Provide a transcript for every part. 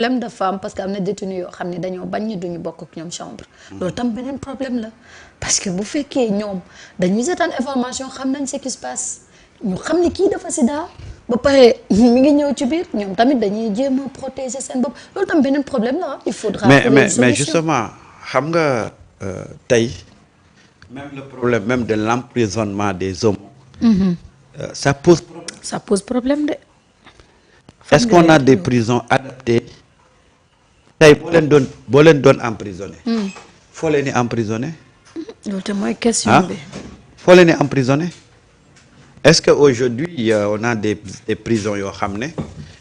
problème de femme parce que am na détenu yoo xam ne dañoo bañ ñu duñu bokk ak ñoom chambre. loolu tam beneen problème la parce que bu fekkee ñoom dañuy seetaan information xam nañ ce qui se passe ñu xam ni kii dafa sida ba pare mi ngi ñëw ci biir ñoom tamit dañuy jéem a protéger seen bopp loolu tam beneen problème la il faudra. mais justement xam nga tey même le problème même de l'emprisonnement des hommes. Ça pose problème de. Est-ce qu'on a des prisons adaptées tey boo leen doon emprisonné. foo leen di emprisonné. loolu te mooy question bi. foo leen di emprisonné. Est-ce que aujourd'hui on a des prisons yoo xam ne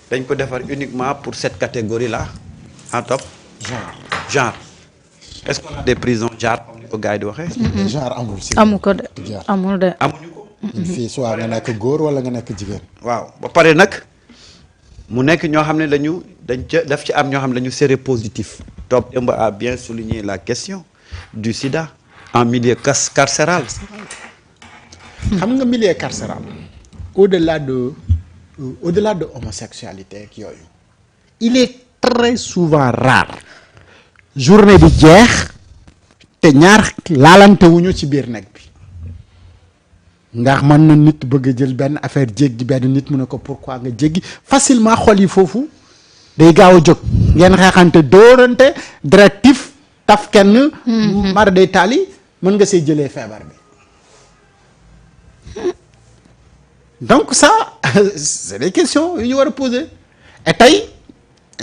dañ ko defar uniquement pour cette catégorie là en top. genre. Est-ce qu'on a des prisons genre comme ni ko gars yi di waxee. genre amul si. amu ko de amul de. amuñu ko. fii soit nga nekk góor wala nga nekk jigéen. waaw ba pare nag mu nekk ñoo xam ne daf ci am ñoo xam ne dañu séropositif. Top Demba a bien souligné la question du sida en milieu carcéral. xam nga milieu carcéral au-delà de homosexualité ak yooyu il est très souvent rare journée bi jeex te ñaar laalante wuñu ci biir nekk bi ndax mën na nit bëgg a jël benn affaire jéggi benn nit mu ne ko pourquoi nga jéggi facilement xol yi foofu day gaaw a jóg ngeen xeexante dóorante directif taf kenn mar day taali mën nga see jëlee feebar bi donc ça c'est des questions yu ñu war a poser et tey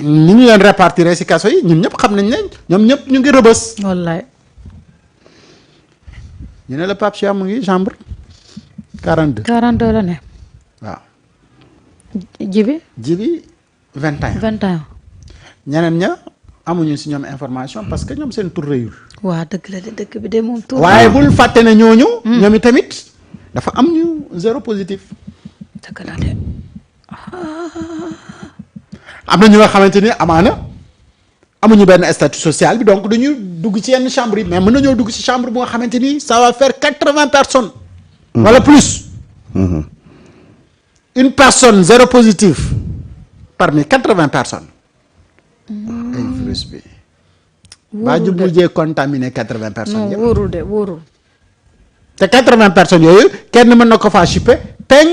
ni ñu leen répartir ci kaso yi ñun ñëpp xam nañ ne ñoom ñëpp ñu ngi rëbës. wallaay. ñu ne la Pape Cheikh mu ngi chambre 42. 42 la ne. waaw. Jibi 21. 21. ñeneen ña amuñu ci ñoom information parce que ñoom seen tur rëyul. waa dëgg la de dëkk bi de moom tur. waaye bul fàtte ne ñooñu. ñoom i tamit dafa am ñu zéro positif. dëgg la de. am na ñu nga xamante ni amaana amuñu benn statut social bi donc dañu dugg ci yenn chambre yi mais mën nañoo dugg ci chambre bu nga xamante ni ça va faire 80 personnes. wala plus. une personne zéro positif parmi 80 personnes. ay virus bi. baa ju mujjee contaminé 80 personnes yëpp. non wóorul de wóorul. te 80 personnes yooyu kenn mën na ko faa chippé teng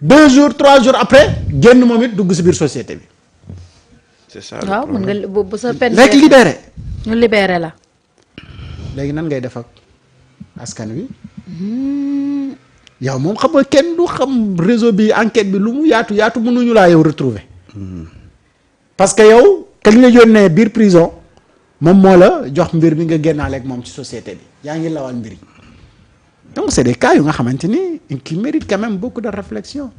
2 jours 3 jours après génn moom it dugg ci biir société bi. c'est ça waaw mën nga bu sa peine. rek libéré. ñu libéré la. léegi nan ngay def ak askan wi. yow moom xam nga kenn du xam réseau bi enquête bi lu mu yaatu yaatu mënuñu laa yow retrouver parce que yow kañ la yónnee biir prison moom moo la jox mbir bi nga génnaale ak moom ci société bi yaa ngi lawal mbir yi donc c'est des cas yu nga xamante ni qui méritent quand même beaucoup de réflexion.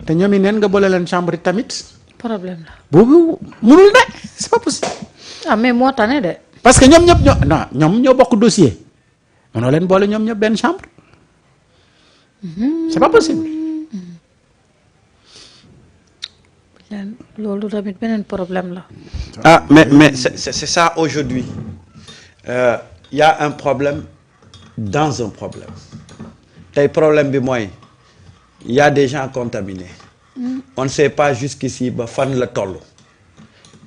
te ñoom i neen nga boole leen chambre tamit. problème la. boobu mënul ne c'est pas possible. ah mais moo tane de. parce que ñoom ñëpp ñoom ñoo bokk dossier mënoo leen boole ñoom ñëpp benn chambre. c'est pas possible. loolu tamit beneen problème la. ah mais c'est ça aujourd'hui y a un problème dans un problème tey problème bi mooy y a des gens contaminés. On ne sait pas jusqu'ici ba fan la toll.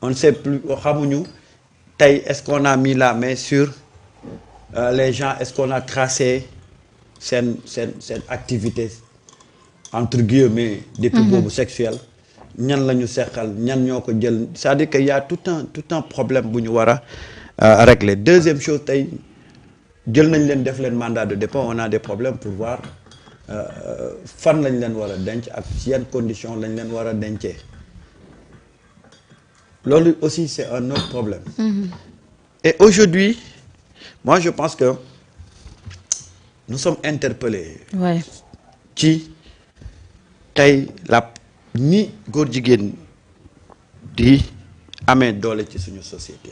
On ne sait plus xamuñu tey est-ce qu'on a mis la main sur les gens, est-ce qu'on a tracé seen activité entre guillemets depuis boobu sexuelle ñan la ñu seqal ñan ñoo ko jël c'est-à-dire que y a tout un problème bu ñu war a régler. Deuxième chose tey jël nañ leen def leen mandat de dépôt, on a des problèmes pour voir fan lañ leen war a denc ak ci yan conditions lañ leen war a dencee loolu aussi c'est un autre problème. Et aujourd'hui moi je pense que nous sommes interpellés. Ouais. ci tey ni góor jigéen di amee doole ci suñu société.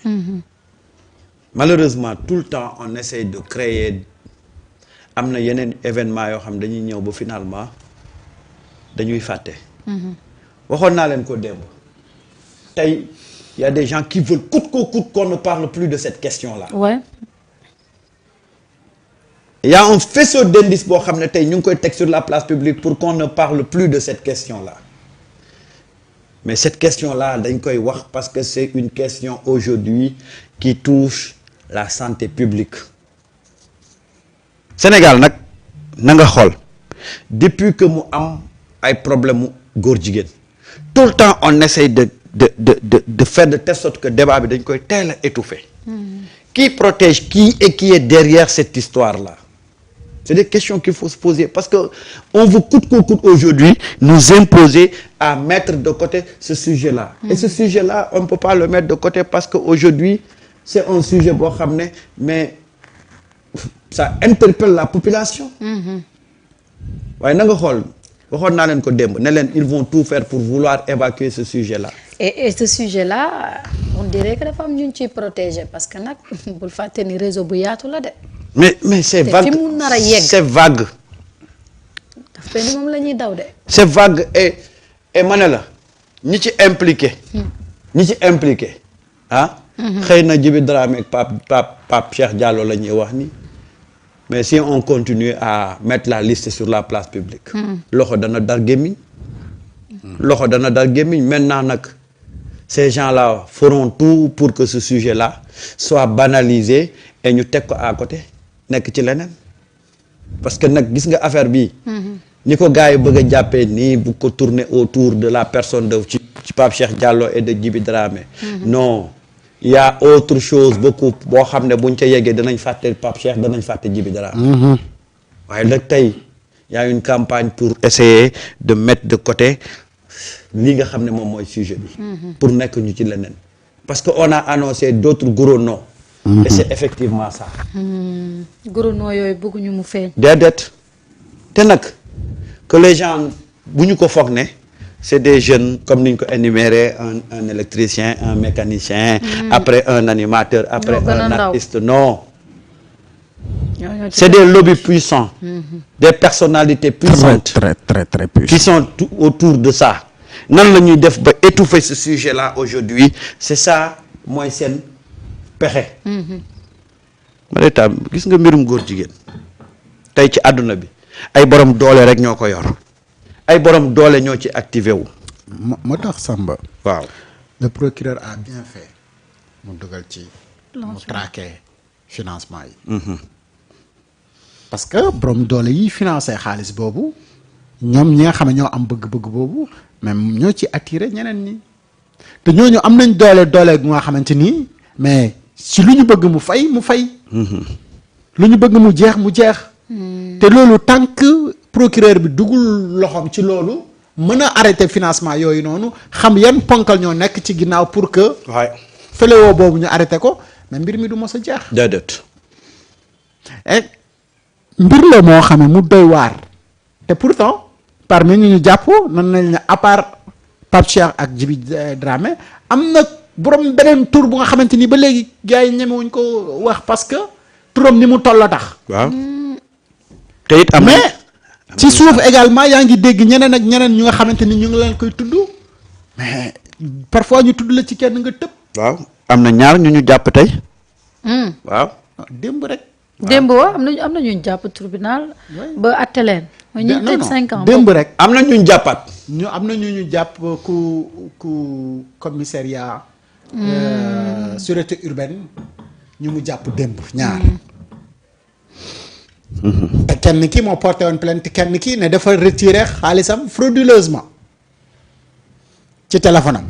Malheureusement tout le temps on essaye de créer am na yeneen événement yoo xam dañuy ñëw ba finalement dañuy fàtte. waxoon naa leen ko démb tey y a des gens qui veulent coûte que coûte qu'on ne parle plus de cette question-là. Ouais. Il y a un faisceau d'indices boo xam ne tey ñu ngi koy teg sur la place publique pour qu'on ne parle plus de cette question-là. mais cette question-là dañ koy wax parce que c'est une question aujourd'hui qui touche la santé publique. Sénégal nag na nga xool depuis que mu am ay problème mu góor jigéen tout le temps on essaye de faire de telle sorte que débat bi dañ koy teel a étouffer. Qui protège qui et qui est derrière cette histoire-là? C'est des questions qu'il faut se poser parce que on veut coûte que coûte aujourd'hui nous imposer à mettre de côté ce sujet-là. Et ce sujet-là, on ne peut pas le mettre de côté parce que aujourd'hui c'est un sujet boo xam ne mais ça interpelle la population. waaye na nga xool waxoon naa leen ko démb ne leen ils vont tout faire pour vouloir évacuer ce sujet-là. et ce sujet-là on dirait que dafa am ñu ciy protéger parce que nag bul fàtte ni réseau bu yaatu la de. mais c'est vague fi mu nar a yegg c'est vague. dafa ni moom la ñuy daw de. c'est vague et ma ne la ñi ci impliqué. Ah. xëy na Djiby Dramé ak Pape Cheikh Diallo la ñuy wax ni mais si on continue à mettre la liste sur la place publique. loxo dana dar gémmiñ. Maintenant nag ces gens-là feront tout pour que ce sujet-là soit banalisé et ñu teg ko à côté nekk ci leneen parce que nag gis nga affaire bi ni ko gars yi bëgg a jàppee nii bu ko tourner autour de la personne de ci Pape Cheikh Diallo et de Djiby Dramé. Non, il y a autre chose beaucoup boo xam ne buñ ca yeggee danañ fàtte Pape Cheikh danañ fàtte Djiby Dramé. waaye nag tey y a une campagne pour essayer de mettre de côté li nga xam ne moom mooy sujet bi. pour nekk ñu ci leneen parce que on a annoncé d'autres gros noms. et c'est effectivement ça. gros noms yooyu bëgguñu mu feeñ. déedéet te nag que les gens bu ñu ko foog ne c'est des jeunes comme ni ñu ko énuméré un électricien un mécanicien. après un animateur après un artiste non. C'est des lobbies puissants. Des personnalités puissantes. Très puissantes. Qui sont tout autour de ça. Nan la ñuy def ba étouffer ce sujet-là aujourd'hui c'est ça mooy seen pexe. ma ne tam gis nga mbirum góor jigéen tey ci àdduna bi ay borom doole rek ñoo ko yor ay borom doole ñoo ci activé wu. moo tax Samba. waaw le procureur a bien fait mu dugal ci. mu traquer financement yi. parce que borom doole yi financé xaalis boobu ñoom ñi nga xam ne ñoo am bëgg-bëgg boobu même ñoo ci attiré ñeneen ñi te ñooñu am nañ doole gu nga xamante ni mais si lu ñu bëgg mu fay. lu ñu bëgg mu jeex. te loolu tant que procureur bi dugul loxoom ci loolu mën a arrêter financement yooyu noonu xam yan ponkal ñoo nekk ci ginnaaw pour que. waay fléau boobu ñu arrêté ko mais mbir mi du mos a jeex. déedéet. mbir la moo xam ne mu doy waar te pourtant parmi ñu jàpp nan nañ ne à part Pape Cheikh ak Djiby Dramé am na borom beneen tur bu nga xamante ni ba léegi gars yi ñemewuñ ko wax parce que turam ni mu toll la tax. waaw te it am mais ci suuf également yaa ngi dégg ñeneen ak ñeneen ñu nga xamante ni ñu ngi leen koy tudd mais parfois ñu tudd la ci kenn nga tëb. waaw am na ñaar ñu jàpp tey. waaw démb rek. démb am na ñu jàpp tribunal ba àtte leen. mooy ñu tëj 5 ans démb rek. am na ñu jàppaat. am na ñu jàpp ku commissariat. sûreté urbaine ñu mu jàpp démb ñaar. te kenn ki moo porté woon plainte kenn ki ne dafa retiré xaalisam frauduleusement ci téléphone am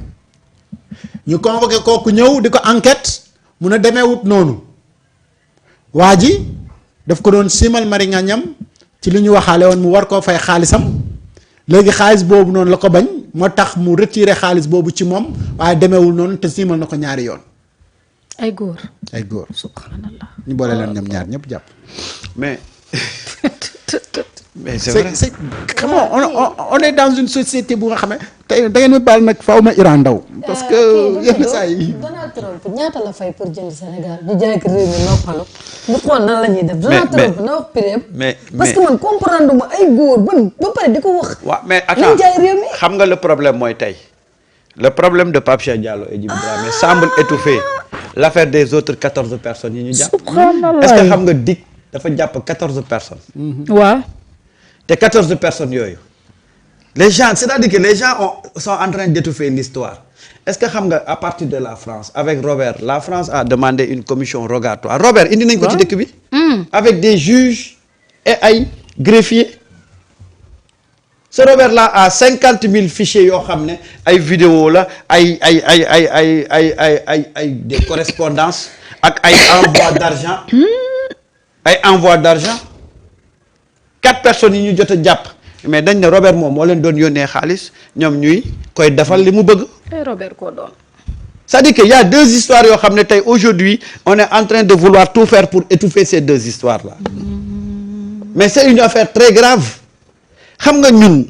ñu convoqué kooku ñëw di ko enquête mun a demeewut noonu. waa ji daf ko doon simal mari nga ñam ci li ñu waxaale woon mu war koo fay xaalisam léegi xaalis boobu noonu la ko bañ moo tax mu retiré xaalis boobu ci moom waaye demeewul noonu te simal na ko ñaari yoon. ay góor. subhanallah ñu boole leen ñoom ñaar ñëpp jàpp. mais c'est vrai. c'est comment on est dans une société bu nga xam ne tey da ngeen ma baal nag faaw ma Iran Ndaw parce que yenn saa yi. Donald Trump ñaata la fay pour jënd Sénégal ñu jaay ko réew mi noppalu ñu xool nan la ñuy def. Donald Trump na wax prix mais parce que man comprendre ma ay góor ba pare di ko wax. waaw mais attends xam nga le problème mooy tey le problème de Pape Cheikh Diallo et Djiby Dramé semble étouffer l'affaire des autres 14 personnes yi ñu jàpp. est-ce que xam nga DIC dafa jàpp 14 personnes. waaw. te 14 personnes yooyu les gens c'est-à-dire que les gens sont en train d'étouffer l'histoire est-ce que xam nga à partir de la France avec Robert la France a demandé une commission rogatoire Robert indi nañ ko ci dëkk bi avec des juges et ay greffiers ce Robert là a 50 000 fichiers yoo xam ne ay vidéo la ay des correspondances ak ay envoi d'argent 4 personnes yi ñu jot a jàpp mais dañ ne Robert moom moo leen doon yónnee xaalis ñoom ñuy koy defal li mu bëgg. Robert koo doon. c'est-à-dire que y a deux histoires yoo xam ne tey aujourd'hui on est en train de vouloir tout faire pour étouffer ces deux histoires là mais c'est une affaire très grave xam nga ñun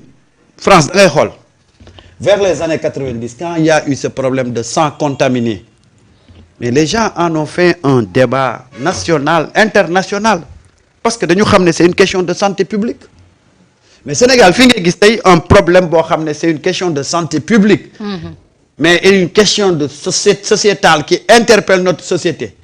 France da ngay xool vers les années 90 quand il y a eu ce problème de sang contaminé mais les gens en ont fait un débat national international parce que dañu xam ne c'est une question de santé publique mais Sénégal fi ngay gis tey un problème boo xam ne c'est une question de santé publique mais une question de sociétale qui interpelle notre société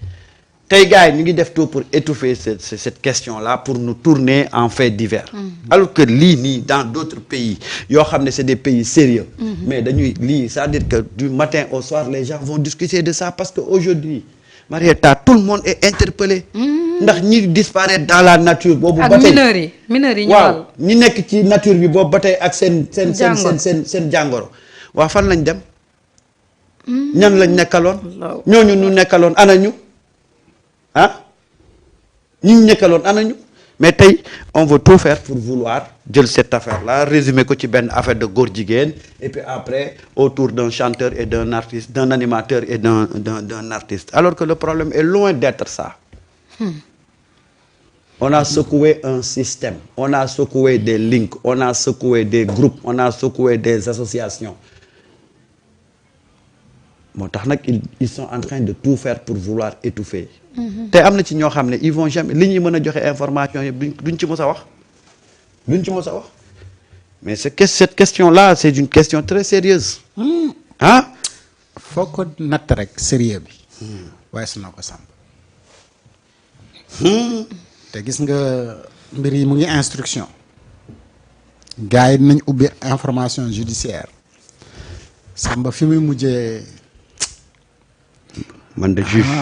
tey gars yi ñu ngi def tout pour étouffer cette question-là pour nous tourner en faits divers alors que lii nii dans d'autres pays yoo xam ne c'est des pays sérieux mais dañuy lii c'est-à-dire que du matin au soir les gens vont discuter de ça parce que aujourd'hui Marietta tout le monde est interpellé ndax ñi disparaître dans la nature boobu ba tey mineurs yi waaw ñi nekk ci nature bi boobu ba tey ak seen jàngoro waa fan lañ dem ñan lañ nekkaloon ñooñu ñu nekkaloon anañu ah ñi ñu nekkaloon anañu mais tey on veut tout faire pour vouloir jël cette affaire là résumer ko ci benn affaire de góor jigéen et puis après autour d'un chanteur et d'un artiste d'un animateur et d'un artiste alors que le problème est loin d'être ça on a secoué un système on a secoué des links on a secoué des groupes on a secoué des associations moo tax nag ils sont en train de tout faire pour vouloir étouffer te am na ci ñoo xam ne ils vont jamais li ñuy mën a joxe information yi duñ ci mës a wax mais cette question là c'est une question très sérieuse ah foo ko natt rek sérieux bi wees na ko sàmp te gis nga mbir yi mu ngi instruction gars yi dinañ ubbi information judiciaire sàmba fi muy mujjee man de juge